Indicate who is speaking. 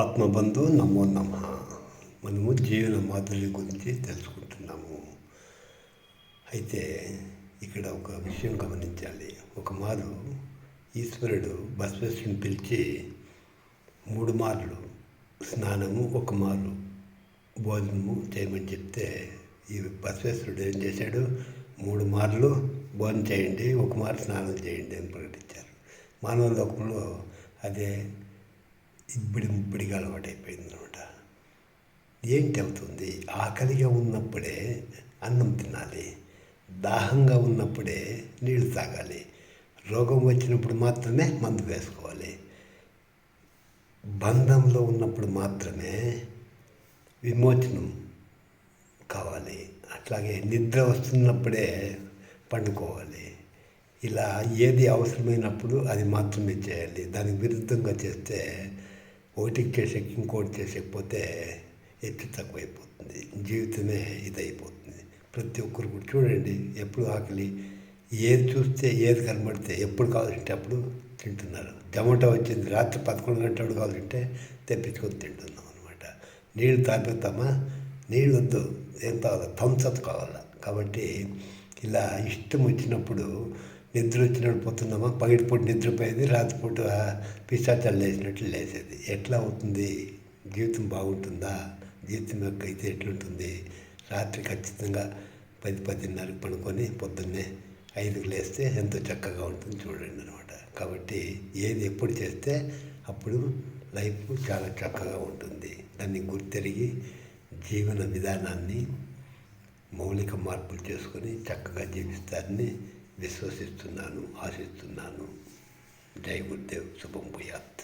Speaker 1: ఆత్మబంధు నమో నమ. మనము జీవన మాధుర్యం గురించి తెలుసుకుంటున్నాము. అయితే ఇక్కడ ఒక విషయం గమనించాలి. ఒక మారు ఈశ్వరుడు బసవేశ్వరుని పిలిచి 3 మార్లు స్నానము, 1 మారు భోజనము చేయమని చెప్తే ఈ బసవేశ్వరుడు ఏం చేశాడు? 3 మార్లు భోజనం చేయండి, 1 మారు స్నానం చేయండి అని ప్రకటించారు. మానవ లోకంలో అదే ఇబ్బడిగా అలవాటైపోయింది అనమాట. ఏంటి అవుతుంది? ఆకలిగా ఉన్నప్పుడే అన్నం తినాలి, దాహంగా ఉన్నప్పుడే నీళ్లు తాగాలి, రోగం వచ్చినప్పుడు మాత్రమే మందు వేసుకోవాలి, బంధంలో ఉన్నప్పుడు మాత్రమే విమోచనం కావాలి, అట్లాగే నిద్ర వస్తున్నప్పుడే పండుకోవాలి. ఇలా ఏది అవసరమైనప్పుడు అది మాత్రమే చేయాలి. దానికి విరుద్ధంగా చేస్తే ఒకటికి చేసే ఇంకోటి చేసేకపోతే హెచ్చు తక్కువైపోతుంది, జీవితమే ఇదైపోతుంది. ప్రతి ఒక్కరు కూడా చూడండి, ఎప్పుడు ఆకలి, ఏది చూస్తే ఏది కనబడితే ఎప్పుడు కావాలంటే అప్పుడు తింటున్నారు. జొమాటో వచ్చింది, రాత్రి 11 గంటలు కావాలంటే తెప్పించుకొని తింటున్నాం అనమాట. నీళ్ళు తాగుతామా? నీళ్ళు వద్దు, ఏం తాగాలి? థమ్స్అప్ కావాలా. కాబట్టి ఇలా ఇష్టం వచ్చినప్పుడు నిద్ర వచ్చినప్పుడు పోతున్నామా? పగటిపూట నిద్రపోయేది, రాత్రిపూట పిశాచాలు లేచినట్లు లేచేది. ఎట్లా అవుతుంది? జీవితం బాగుంటుందా? జీవితం యొక్క అయితే ఎట్లుంటుంది? రాత్రి ఖచ్చితంగా 10-10:30 పడుకొని పొద్దున్నే 5కి లేస్తే ఎంతో చక్కగా ఉంటుంది చూడండి అనమాట. కాబట్టి ఏది ఎప్పుడు చేస్తే అప్పుడు లైఫ్ చాలా చక్కగా ఉంటుంది. దాన్ని గుర్తెరిగి జీవన విధానాన్ని మౌలిక మార్పులు చేసుకొని చక్కగా జీవిస్తారని విశ్వసిస్తున్నాను, ఆశిస్తున్నాను. జై గురుదేవ్. శుభం భూయాత్.